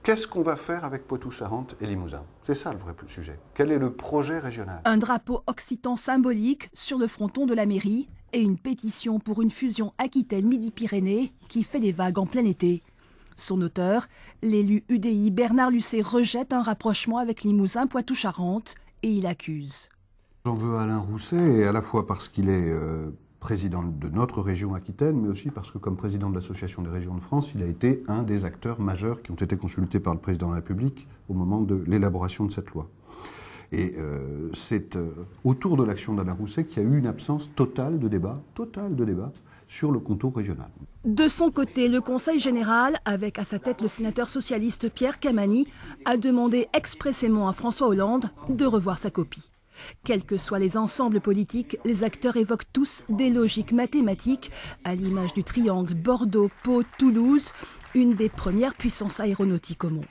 Qu'est-ce qu'on va faire avec Poitou-Charentes et Limousin? C'est ça le vrai sujet. Quel est le projet régional? Un drapeau occitan symbolique sur le fronton de la mairie et une pétition pour une fusion Aquitaine-Midi-Pyrénées qui fait des vagues en plein été. Son auteur, l'élu UDI Bernard Lucet, rejette un rapprochement avec Limousin-Poitou-Charentes et il accuse. J'en veux à Alain Rousset, à la fois parce qu'il est président de notre région Aquitaine, mais aussi parce que comme président de l'Association des régions de France, il a été un des acteurs majeurs qui ont été consultés par le président de la République au moment de l'élaboration de cette loi. Et c'est autour de l'action d'Alain Rousset qu'il y a eu une absence totale de débat sur le contour régional. De son côté, le Conseil général, avec à sa tête le sénateur socialiste Pierre Camani, a demandé expressément à François Hollande de revoir sa copie. Quels que soient les ensembles politiques, les acteurs évoquent tous des logiques mathématiques, à l'image du triangle Bordeaux-Pau-Toulouse, une des premières puissances aéronautiques au monde.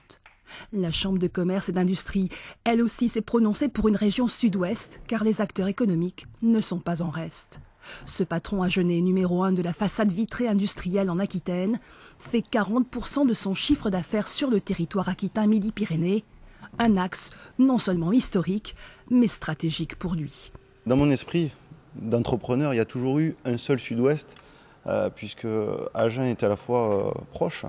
La Chambre de commerce et d'industrie, elle aussi, s'est prononcée pour une région sud-ouest, car les acteurs économiques ne sont pas en reste. Ce patron agenais numéro 1 de la façade vitrée industrielle en Aquitaine fait 40% de son chiffre d'affaires sur le territoire aquitain Midi-Pyrénées, un axe non seulement historique, mais stratégique pour lui. Dans mon esprit d'entrepreneur, il y a toujours eu un seul sud-ouest, puisque Agen est à la fois proche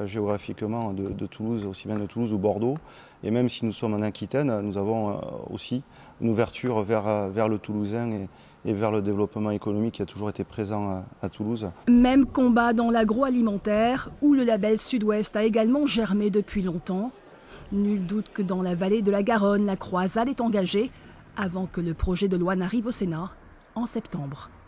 géographiquement de Toulouse, aussi bien de Toulouse ou Bordeaux. Et même si nous sommes en Aquitaine, nous avons aussi une ouverture vers le Toulousain et vers le développement économique qui a toujours été présent à Toulouse. Même combat dans l'agroalimentaire, où le label Sud-Ouest a également germé depuis longtemps. Nul doute que dans la vallée de la Garonne, la croisade est engagée avant que le projet de loi n'arrive au Sénat en septembre.